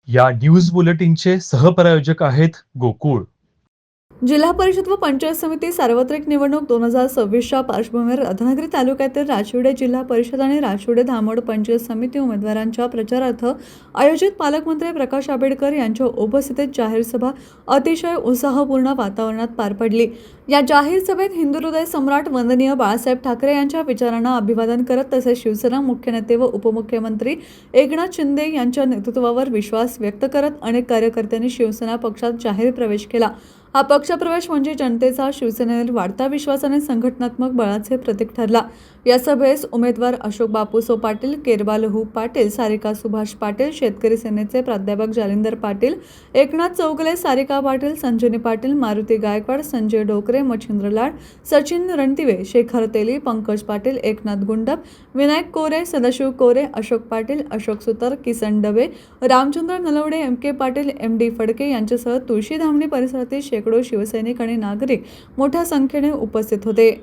या न्यूज बुलेटिनचे सहप्रायोजक आहेत गोकुळ. जिल्हा परिषद व पंचायत समिती सार्वत्रिक निवडणूक 2026च्या पार्श्वभूमीवर राधानगरी तालुक्यातील राशिवडे जिल्हा परिषद आणि राशिवडे धामोड पंचायत समिती उमेदवारांच्या प्रचारार्थ आयोजित पालकमंत्री प्रकाश आंबेडकर यांच्या उपस्थितीत जाहीर सभा अतिशय उत्साहपूर्ण वातावरणात पार पडली। या जाहीर सभेत हिंदू हृदय सम्राट वंदनीय बाळासाहेब ठाकरे यांच्या विचारांना अभिवादन करत तसेच शिवसेना मुख्य नेते व उपमुख्यमंत्री एकनाथ शिंदे यांच्या नेतृत्वावर विश्वास व्यक्त करत अनेक कार्यकर्त्यांनी शिवसेना पक्षात जाहीर प्रवेश केला। हा पक्षप्रवेश म्हणजे जनतेचा शिवसेनेवर वाढता विश्वास आणि संघटनात्मक बळाचे प्रतीक ठरला। या सभेस उमेदवार अशोक बापूसो पाटील, केरबालहू पाटील, सारिका सुभाष पाटील, शेतकरी सेनेचे प्राध्यापक जालिंदर पाटील, एकनाथ चौगले, सारिका पाटील, संजनी पाटील, मारुती गायकवाड, संजय डोकरे, मच्छिंद्र लाड, सचिन रणदिवे, शेखर तेली, पंकज पाटील, एकनाथ गुंडप, विनायक कोरे, सदाशिव कोरे, अशोक पाटील, अशोक सुतार, किसन डबे, रामचंद्र नलवडे, एम.के. पाटील, एम.डी. फडके यांच्यासह तुळशी धामणी परिसरातील शेकडो शिवसैनिक आणि नागरिक मोठ्या संख्येने उपस्थित होते।